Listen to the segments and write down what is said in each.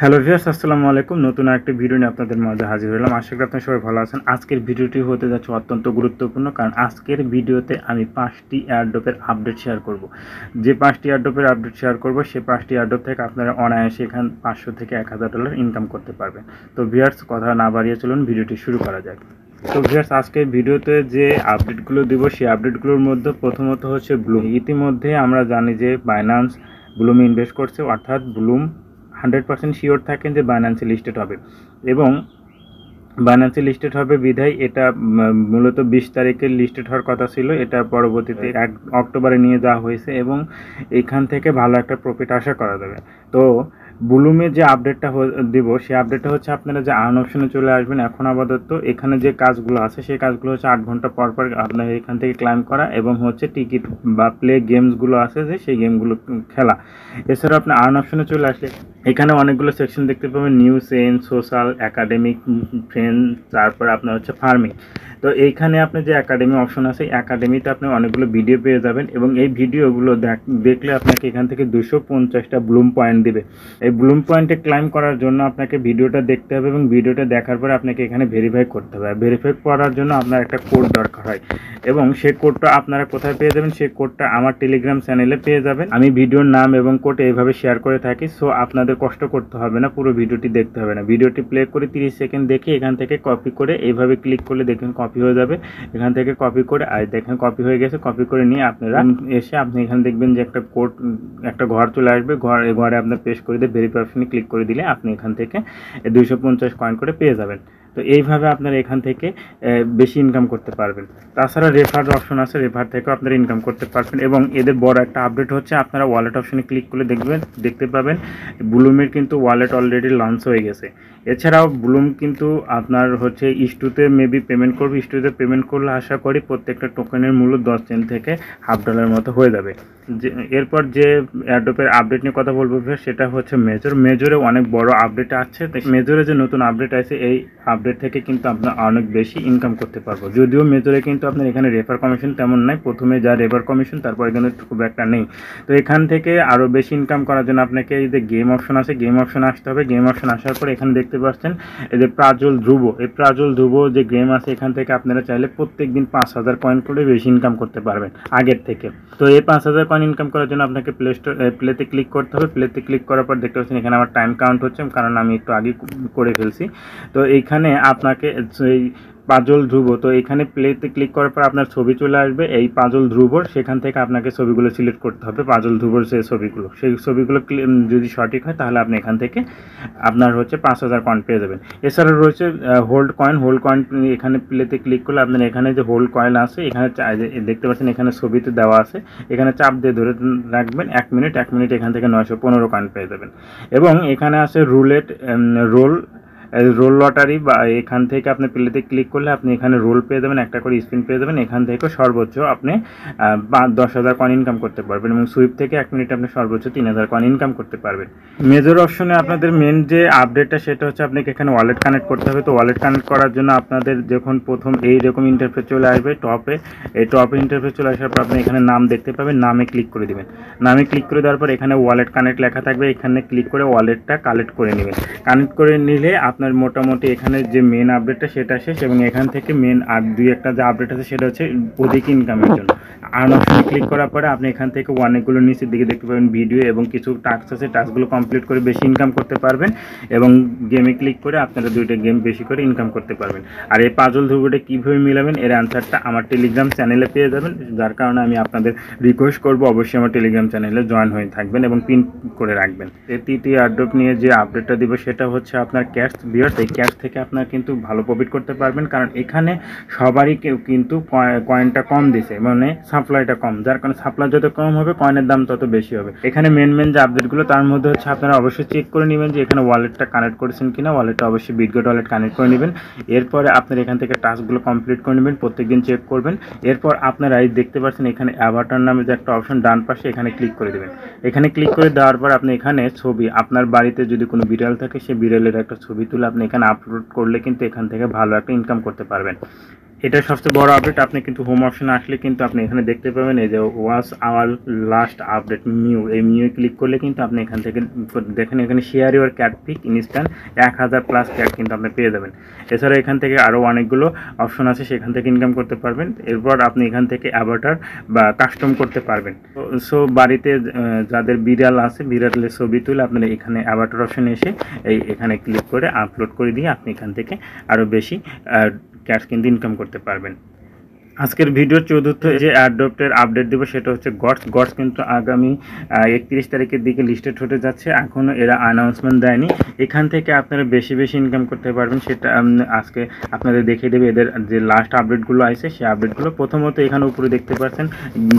Hello viewers, আসসালামু আলাইকুম। নতুন আরেকটি ভিডিও নিয়ে আপনাদের মাঝে হাজির হলাম। আশা করি আপনারা সবাই ভালো আছেন। আজকের ভিডিওটি হতে যাচ্ছে অত্যন্ত গুরুত্বপূর্ণ, কারণ আজকের ভিডিওতে আমি 5টি এয়ারড্রপের আপডেট শেয়ার করব। যে 5টি এয়ারড্রপের আপডেট শেয়ার করব, সেই 5টি এয়ারড্রপ থেকে আপনারা অনায়াসে এখান $500 থেকে $1000 ইনকাম করতে পারবেন। তো ভিউয়ার্স, কথা না বাড়িয়ে চলুন ভিডিওটি শুরু করা যাক। তো ভিউয়ার্স, আজকের ভিডিওতে যে আপডেটগুলো দিব সেই আপডেটগুলোর মধ্যে প্রথমত হচ্ছে ব্লুম। ইতিমধ্যে আমরা জানি যে বাইন্যান্স ব্লুমে ইনভেস্ট করছে, অর্থাৎ ব্লুম 100% শিওর থাকেন যে বাইন্যান্সে লিস্টেড হবে, এবং বাইন্যান্সে লিস্টেড হবে বিধায় এটা মূলত 20 তারিখে লিস্টেড হওয়ার কথা ছিল। এটা পরবর্তীতে 1 অক্টোবরে নিয়ে যাওয়া হয়েছে এবং এখান থেকে ভালো একটা প্রফিট আশা করা যাবে। তো ব্লুমে যে আপডেটটা দিব সেই আপডেটটা হচ্ছে আপনারা যে আর্ন অপশনে চলে আসবেন। এখন আপাতত এখানে যে কাজগুলো আছে সেই কাজগুলো হচ্ছে 8 ঘন্টা পর পর আপনার এখান থেকে ক্লাইম করা এবং হচ্ছে টিকিট বা প্লে গেমসগুলো আছে যে সেই গেমগুলো খেলা। এছাড়া আপনি আর্ন অপশনে চলে আসলে এখানে অনেকগুলো সেকশন দেখতে পাবেন: news, Sen, social, academic, friend, তারপর আপনার হচ্ছে ফার্মিং। তো এইখানে আপনি যে একাডেমি অপশন আছে, একাডেমিতে আপনি অনেকগুলো ভিডিও পেয়ে যাবেন এবং এই ভিডিওগুলো দেখলে আপনাকে এখান থেকে 250টা ব্লুম পয়েন্ট দিবে। এই ব্লুম পয়েন্টে ক্লাইম করার জন্য আপনাকে ভিডিওটা দেখতে হবে এবং ভিডিওটা দেখার পরে আপনাকে এখানে ভেরিফাই করতে হবে। ভেরিফাই করার জন্য আপনার একটা কোড দরকার হয় এবং সেই কোডটা আপনারা কোথায় পেয়ে যাবেন? সেই কোডটা আমার টেলিগ্রাম চ্যানেলে পেয়ে যাবেন। আমি ভিডিওর নাম এবং কোড এইভাবে শেয়ার করে থাকি, সো আপনাদের কষ্ট করতে হবে না, পুরো ভিডিওটি দেখতে হবে না। ভিডিওটি প্লে করে 30 সেকেন্ড দেখে এখান থেকে কপি করে এইভাবে ক্লিক করলে দেখেন কপি হয়ে যাবে। এখান থেকে কপি করে দেখেন কপি হয়ে গেছে। কপি করে নিয়ে আপনারা এসে আপনি এখানে দেখবেন যে একটা কোড, একটা ঘর চলে আসবে। ঘরে আপনার পেস্ট করে দিয়ে ভেরিফাই অপশনে ক্লিক করে দিলে আপনি এখান থেকে 250 কয়েন করে পেয়ে যাবেন। তো এইভাবে আপনারা এখান থেকে বেশি ইনকাম করতে পারবেন। তাছাড়া রেফার অপশন আছে, রেফার থেকেও আপনারা ইনকাম করতে পারবেন। এবং এদের বড় একটা আপডেট হচ্ছে, আপনারা ওয়ালেট অপশনে ক্লিক করলে দেখতে পাবেন ব্লুমের কিন্তু ওয়ালেট অলরেডি লঞ্চ হয়ে গেছে। এছাড়াও ব্লুম কিন্তু আপনার হচ্ছে ইস্টুতে মেবি পেমেন্ট করবে। ইস্টুতে পেমেন্ট করলে আশা করি প্রত্যেকটা টোকেনের মূল্য 10 সেন্ট থেকে $1/2 মতো হয়ে যাবে। এরপর যে এয়ারড্রপের আপডেট নিয়ে কথা বলবো সেটা হচ্ছে মেজরে অনেক বড় আপডেট আছে। মেজরে যে নতুন আপডেট আছে, এই আপডেট থেকে কিন্তু আপনার অনেক বেশি ইনকাম করতে পারবো। যদিও মেজরে কিন্তু আপনার এখানে রেফার কমিশন তেমন নাই, প্রথমে যা রেফার কমিশন তারপরে কিন্তু খুব একটা নেই। তো এখান থেকে আরও বেশি ইনকাম করার জন্য আপনাকে এই যে গেম অপশন আছে, গেম অপশন আসতে হবে। গেম অপশন আসার পরে এখানে দেখতে পাচ্ছেন এই যে প্রাজল ধ্রুব, এই প্রাজল ধ্রুব যে গেম আছে, এখান থেকে আপনারা চাইলে প্রত্যেক দিন 5000 কয়েন করে বেশি ইনকাম করতে পারবেন আগের থেকে। তো এই 5000 কয়েন ইনকাম করার জন্য আপনাকে প্লেতে ক্লিক করতে হবে। প্লেতে ক্লিক করার পর দেখতে পাচ্ছেন এখানে আমার টাইম কাউন্ট হচ্ছে, কারণ আমি একটু আগে করে ফেলছি। তো এইখানে আপনাকে এই পাজল ধ্রুব, তো এখানে প্লেতে ক্লিক করার পর আপনার ছবি চলে আসবে এই পাজল ধ্রুবর। সেখান থেকে আপনাকে ছবিগুলো সিলেক্ট করতে হবে, পাজল ধ্রুবর যে ছবিগুলো, সেই ছবিগুলো যদি সঠিক হয় তাহলে আপনি এখান থেকে আপনার হচ্ছে 5000 কয়েন পেয়ে যাবেন। এছাড়া রয়েছে হোল্ড কয়েন। এখানে প্লেতে ক্লিক করলে আপনার এখানে যে হোল্ড কয়েন আছে, এখানে দেখতে পাচ্ছেন এখানে ছবিতে দেওয়া আছে, এখানে চাপ দিয়ে ধরে রাখবেন 1 মিনিট এখান থেকে 915 কয়েন পেয়ে যাবেন। এবং এখানে আছে রোল লটারি, বা এখান থেকে আপনি প্লেতে ক্লিক করলে আপনি এখানে রোল পেয়ে যাবেন, একটা করে স্পিন পেয়ে যাবেন। এখান থেকে সর্বোচ্চ আপনি 10,000 কয়েন ইনকাম করতে পারবেন এবং সুইপ থেকে 1 মিনিটে আপনি সর্বোচ্চ 3000 কয়েন ইনকাম করতে পারবেন। মেজর অপশনে আপনাদের মেন যে আপডেটটা সেটা হচ্ছে আপনাকে এখানে ওয়ালেট কানেক্ট করতে হবে। তো ওয়ালেট কানেক্ট করার জন্য আপনাদের যখন প্রথম এইরকম ইন্টারফেস চলে আসবে, টপে ইন্টারফেস চলে আসার পর আপনি এখানে নাম দেখতে পাবেন, নামে ক্লিক করে দেবেন। নামে ক্লিক করে দেওয়ার পর এখানে ওয়ালেট কানেক্ট লেখা থাকবে, এখানে ক্লিক করে ওয়ালেটটা কালেক্ট করে নেবেন। কানেক্ট করে নিলে আপনার মোটামুটি এখানে যে মেন আপডেটটা সেটা শেষ এবং এখান থেকে মেন আর দুই একটা যে আপডেট আছে সেটা হচ্ছে অধিক ইনকামের জন্য। আর্ন অপশনে ক্লিক করার পরে আপনি এখান থেকে অনেকগুলো নিচের দিকে দেখতে পাবেন ভিডিও এবং কিছু টাস্ক আছে, টাস্কগুলো কমপ্লিট করে বেশি ইনকাম করতে পারবেন এবং গেমে ক্লিক করে আপনারা 2টা গেম বেশি করে ইনকাম করতে পারবেন। আর এই পাজল ধ্রুবটা কীভাবে মিলাবেন এর অ্যান্সারটা আমার টেলিগ্রাম চ্যানেলে পেয়ে যাবেন, যার কারণে আমি আপনাদের রিকোয়েস্ট করবো অবশ্যই আমার টেলিগ্রাম চ্যানেলে জয়েন হয়ে থাকবেন এবং পিন করে রাখবেন। তৃতীয় এয়ারড্রপ নিয়ে যে আপডেটটা দিব সেটা হচ্ছে আপনার ক্যাশ ভিউয়ার্স। এই ক্যাশ থেকে আপনার কিন্তু ভালো প্রফিট করতে পারবেন, কারণ এখানে সবারই কিন্তু কয়েনটা কম দিছে, মানে সাপ্লাইটা কম, যার কারণে সাপ্লাই যত কম হবে কয়েনের দাম তত বেশি হবে। এখানে মেন যে আপডেটগুলো তার মধ্যে হচ্ছে আপনারা অবশ্যই চেক করে নেবেন যে এখানে ওয়ালেটটা কানেক্ট করেছেন কিনা। ওয়ালেটটা অবশ্যই বিটগেট ওয়ালেট কানেক্ট করে নেবেন। এরপরে আপনারা এখান থেকে টাস্কগুলো কমপ্লিট করে নেবেন, প্রত্যেকদিন চেক করবেন। এরপর আপনারা এই দেখতে পাচ্ছেন এখানে অ্যাভাটার নামে যে একটা অপশন ডান পাশে, এখানে ক্লিক করে দেবেন। এখানে ক্লিক করে দেওয়ার পর আপনি এখানে ছবি, আপনার বাড়িতে যদি কোনো বিড়াল থাকে সেই বিড়ালের একটা ছবি তুলে আপনি এখানে আপলোড করলে কিন্তু এখান থেকে ভালো একটা ইনকাম করতে পারবেন। এটা সবচেয়ে বড় আপডেট। আপনি কিন্তু হোম অপশনে আসলে কিন্তু আপনি এখানে দেখতে পাবেন এই যে watch our last update new, এই নিউ ক্লিক করলে কিন্তু আপনি এখান থেকে দেখেন এখানে share your cat pic instant 1000+ cat কিন্তু আপনি পেয়ে যাবেন। এছাড়া এখান থেকে আরও অনেকগুলো অপশন আছে, সেখান থেকে ইনকাম করতে পারবেন। এরপর আপনি এখান থেকে অ্যাভাটার বা কাস্টম করতে পারবেন। সো বাড়িতে যাদের বিড়াল আছে, বিড়ালের ছবি তুলে আপনারা এখানে অ্যাভাটার অপশনে এসে এখানে ক্লিক করে আপলোড করে দিয়ে আপনি এখান থেকে আরও বেশি ক্যাশ কিন্তু ইনকাম করতে পারবেন। আজকের ভিডিওর চতুর্থ যে অ্যাডপ্টের আপডেট দেবো সেটা হচ্ছে গডস কিন্তু আগামী 31 তারিখের দিকে লিস্টেড হতে যাচ্ছে। এখনও এরা অ্যানাউন্সমেন্ট দেয়নি। এখান থেকে আপনারা বেশি ইনকাম করতে পারবেন, সেটা আজকে আপনাদের দেখিয়ে দেবে। এদের যে লাস্ট আপডেটগুলো আছে সেই আপডেটগুলো প্রথমত এখানে উপরে দেখতে পাচ্ছেন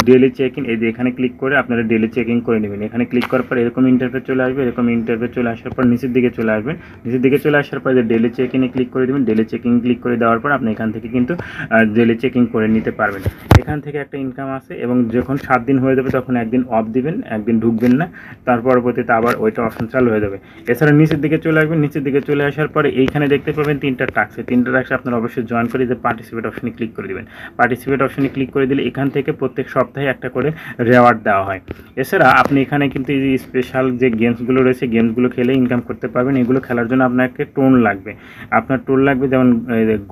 ডেলি চেক ইন, এই যে এখানে ক্লিক করে আপনারা ডেলি চেক ইন করে নেবেন। এখানে ক্লিক করার পর এরকম ইন্টারফেস চলে আসবে। এরকম ইন্টারফেস চলে আসার পর নিচের দিকে চলে আসবেন। নিচের দিকে চলে আসার পর যে ডেলি চেক ইনে ক্লিক করে দেবেন। ডেলি চেক ইন ক্লিক করে দেওয়ার পর আপনি এখান থেকে কিন্তু ডেলি চেক ইন করে নিতে পারবেন। এখান থেকে একটা ইনকাম আছে এবং যখন 7 দিন হয়ে যাবে তখন একদিন অফ দিবেন, একদিন ঢুকবেন না, তার পরবর্তীতে আবার ওইটা অপশন চালু হয়ে যাবে। এছাড়া নিচের দিকে চলে আসবেন। নিচের দিকে চলে আসার পরে এইখানে দেখতে পাবেন 3টা টাস্ক। 3টা টাস্ক আপনারা অবশ্যই জয়েন করে যে পার্টিসিপেট অপশনে ক্লিক করে দেবেন। পার্টিসিপেট অপশনে ক্লিক করে দিলে এখান থেকে প্রত্যেক সপ্তাহে একটা করে রেওয়ার্ড দেওয়া হয়। এছাড়া আপনি এখানে কিন্তু এই স্পেশাল যে গেমসগুলো রয়েছে গেমসগুলো খেলে ইনকাম করতে পারবেন। এগুলো খেলার জন্য আপনাকে টোন লাগবে। আপনার টোন লাগবে যেমন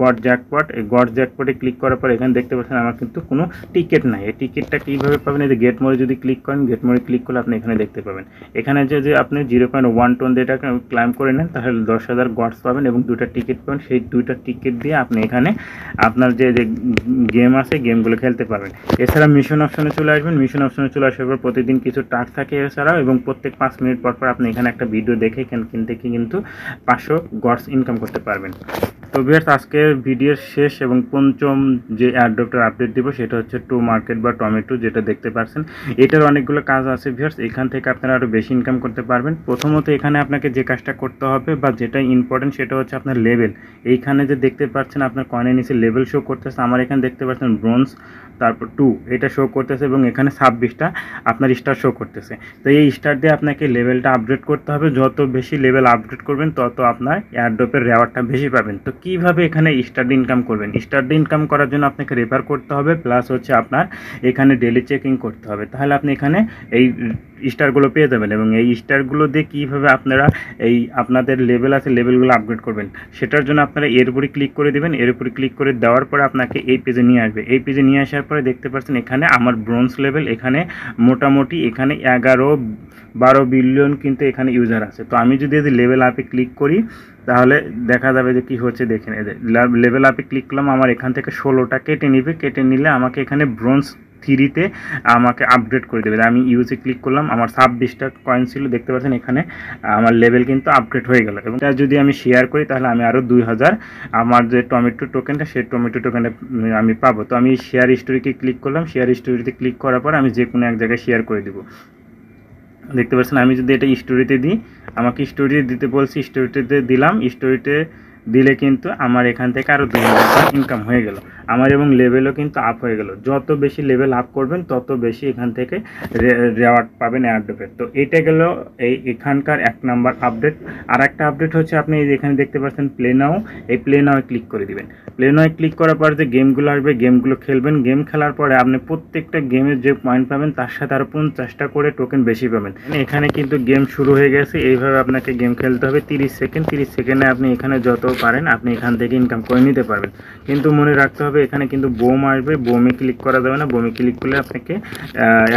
গড জ্যাকপট। এই গড জ্যাকপটে ক্লিক করার পর এখানে দেখতে পাচ্ছেন আমার কিন্তু কোনো টিকিট নাই। এই টিকিটটা কীভাবে পাবেন? এই যে গেট মোড়ে যদি ক্লিক করেন, গেট মোড়ে ক্লিক করলে আপনি এখানে দেখতে পাবেন। এখানে যে আপনি 0.1 টোন দিয়ে এটাকে ক্লাইম করে নেন তাহলে 10,000 গডস পাবেন এবং 2টা টিকিট পাবেন। সেই 2টা টিকিট দিয়ে আপনি এখানে আপনার যে গেম আছে গেমগুলো খেলতে পারবেন। এছাড়া মিশন অপশনে চলে আসবেন। মিশন অপশনে চলে আসার পর প্রতিদিন কিছু টাস্ক থাকে এছাড়াও, এবং প্রত্যেক 5 মিনিট পর আপনি এখানে একটা ভিডিও দেখে এখান থেকে কিন্তু 500 গডস ইনকাম করতে পারবেন। তো ভিউয়ার্স, আজকের ভিডিওর শেষ এবং পঞ্চম যে অ্যাডপ্টের আপডেট দিব সেটা হচ্ছে টু মার্কেট বা টমেটো, যেটা দেখতে পাচ্ছেন। এটার অনেকগুলো কাজ আছে ভিউয়ার্স, এখান থেকে আপনারা আরও বেশি ইনকাম করতে পারবেন। প্রথমত এখানে আপনাকে যে কাজটা করতে হবে বা যেটা ইম্পর্টেন্ট সেটা হচ্ছে আপনার লেভেল। এইখানে যে দেখতে পাচ্ছেন আপনার কয়েনের নিচে লেভেল শো করতেছে। আমার এখানে দেখতে পাচ্ছেন ব্রোঞ্জ, তারপর 2 এটা শো করতেছে এবং এখানে 26টা আপনার স্টার শো করতেছে। তো এই স্টার দিয়ে আপনাকে লেভেলটা আপডেট করতে হবে। যত বেশি লেভেল আপডেট করবেন তত আপনার এয়ারড্রপের রেওয়ার্ডটা বেশি পাবেন। তো কীভাবে এখানে স্টার দিয়ে ইনকাম করবেন? স্টার দিয়ে ইনকাম করার জন্য আপনাকে রেফার করতে হবে, প্লাস হচ্ছে আপনার এখানে ডেলি চেকিং করতে হবে। তাহলে আপনি এখানে এই স্টারগুলো পেয়ে যাবেন এবং এই স্টারগুলো দিয়ে কীভাবে আপনারা এই আপনাদের লেভেল আছে লেভেলগুলো আপগ্রেড করবেন সেটার জন্য আপনারা এর উপরে ক্লিক করে দেবেন। এর উপরে ক্লিক করে দেওয়ার পরে আপনাকে এই পেজে নিয়ে আসবে। এই পেজে নিয়ে আসার পরে দেখতে পাচ্ছেন এখানে আমার ব্রোঞ্জ লেভেল, এখানে মোটামুটি এখানে 11-12 বিলিয়ন কিন্তু এখানে ইউজার আছে। তো আমি যদি লেভেল আপে ক্লিক করি তাহলে দেখা যাবে যে কী হচ্ছে দেখেন। লেভেল আপে ক্লিক করলাম, আমার এখান থেকে 16টা কেটে নিবে। কেটে নিলে আমাকে এখানে ব্রোঞ্জ 3-তে আমাকে আপডেট করে দেবে। আমি ইউজে ক্লিক করলাম, আমার 26টা কয়েন ছিল, দেখতে পাচ্ছেন এখানে আমার লেভেল কিন্তু আপডেট হয়ে গেল। এবং যদি আমি শেয়ার করি তাহলে আমি আরও 2000 আমার যে টমেটো টোকেনটা সেই টমেটো টোকেনটা আমি পাবো। তো আমি শেয়ার স্টোরিতে ক্লিক করলাম। শেয়ার স্টোরিতে ক্লিক করার পর আমি যে কোনো এক জায়গায় শেয়ার করে দেবো। দেখতে পাচ্ছেন আমি যদি এটা স্টোরিতে দিই, আমাকে স্টোরিতে দিতে বলছি, স্টোরিতে দিলাম। স্টোরিতে দিলে কিন্তু আমার এখান থেকে আরও 2000 ইনকাম হয়ে গেল আমার, এবং লেভেলও কিন্তু আপ হয়ে গেল। যত বেশি লেভেল আপ করবেন তত বেশি এখান থেকে রেওয়ার্ড পাবেন এয়ারড্রপের। তো এটা গেল এখানকার 1 নাম্বার আপডেট। আর একটা আপডেট হচ্ছে আপনি এখানে দেখতে পাচ্ছেন প্লে নাও, এই প্লে নাও ক্লিক করে দিবেন। প্লে নাও ক্লিক করার পর যে গেমগুলো আসবে গেমগুলো খেলবেন। গেম খেলার পরে আপনি প্রত্যেকটা গেমের যে পয়েন্ট পাবেন তার সাথে আরও 50টা করে টোকেন বেশি পাবেন। এখানে কিন্তু গেম শুরু হয়ে গেছে। এইভাবে আপনাকে গেম খেলতে হবে 30 সেকেন্ড। 30 সেকেন্ডে আপনি এখানে যত পারেন আপনি এখান থেকে ইনকাম করে নিতে পারবেন। কিন্তু মনে রাখতে হবে এখানে কিন্তু বোম আসবে, বোমে ক্লিক করা যাবে না। বোমে ক্লিক করলে আপনাকে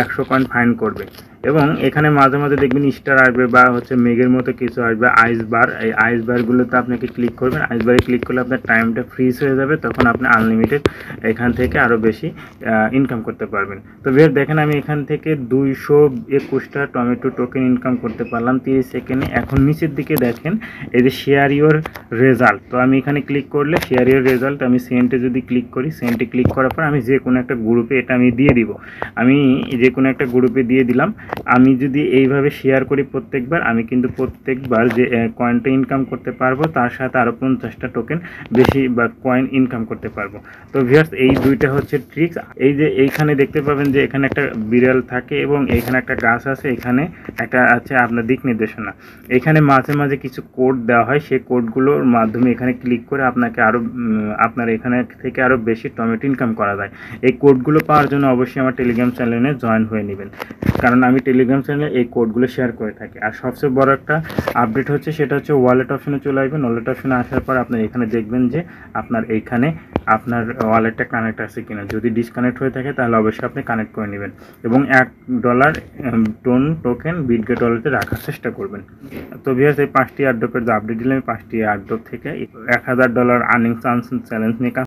100 কয়েন ফাইন করবে। এবং এখানে মাঝে মাঝে দেখবেন স্টার আসবে বা হচ্ছে মেঘের মতো কিছু আসবে, আইস বার। এই আইস বারগুলোতে আপনাকে ক্লিক করবেন। আইস বারে ক্লিক করলে আপনার টাইমটা ফ্রিজ হয়ে যাবে, তখন আপনি আনলিমিটেড এখান থেকে আরও বেশি ইনকাম করতে পারবেন। তো ভিউয়ার দেখেন আমি এখান থেকে 221টা টমেটো টোকেন ইনকাম করতে পারলাম 30 সেকেন্ডে। এখন নিচের দিকে দেখেন এই যে শেয়ার ইউর রেজাল্ট। তো আমি এখানে ক্লিক করলে শেয়ার ইউর রেজাল্ট, আমি সেন্টে যদি ক্লিক করি, সেন্টে ক্লিক করার পর আমি যে কোনো একটা গ্রুপে এটা আমি দিয়ে দিব। আমি যে কোনো একটা গ্রুপে দিয়ে দিলাম। আমি যদি এইভাবে শেয়ার করি প্রত্যেকবার, আমি কিন্তু প্রত্যেকবার যে কয়েনটা ইনকাম করতে পারবো তার সাথে আরও 50টা টোকেন বেশি বা কয়েন ইনকাম করতে পারবো। তো ভিউয়ার্স, এই দুইটা হচ্ছে ট্রিক্স। এই যে এইখানে দেখতে পাবেন যে এখানে একটা বিড়াল থাকে এবং এখানে একটা গাছ আছে, এখানে একটা আছে আপনার দিক নির্দেশনা। এখানে মাঝে মাঝে কিছু কোড দেওয়া হয়, সেই কোডগুলোর মাধ্যমে এখানে ক্লিক করে আপনাকে আরও আপনার এখানে থেকে আরও বেশি টমেটো ইনকাম করা যায়। এই কোডগুলো পাওয়ার জন্য অবশ্যই আমার টেলিগ্রাম চ্যানেলে জয়েন হয়ে নেবেন, কারণ আমি টেলিগ্রাম চ্যানেলে এই কোডগুলো শেয়ার করে থাকি। আর সবচেয়ে বড় একটা আপডেট হচ্ছে, সেটা হচ্ছে ওয়ালেট অপশনে চলে আসবেন। ওয়ালেট অপশনে আসার পর আপনার এখানে দেখবেন যে আপনার এইখানে আপনার ওয়ালেটটা কানেক্ট আছে কিনা। যদি ডিসকানেক্ট হয়ে থাকে তাহলে অবশ্যই আপনি কানেক্ট করে নেবেন এবং $1 টোকেন বিটগেট ওয়ালেটে রাখার চেষ্টা করবেন। তো ভিউয়ার্স, এই 5টি এয়ারড্রপের যে আপডেট দিলাম, এই 5টি এয়ারড্রপ থেকে $1000 আর্নিং চান্স চ্যালেঞ্জ নিয়ে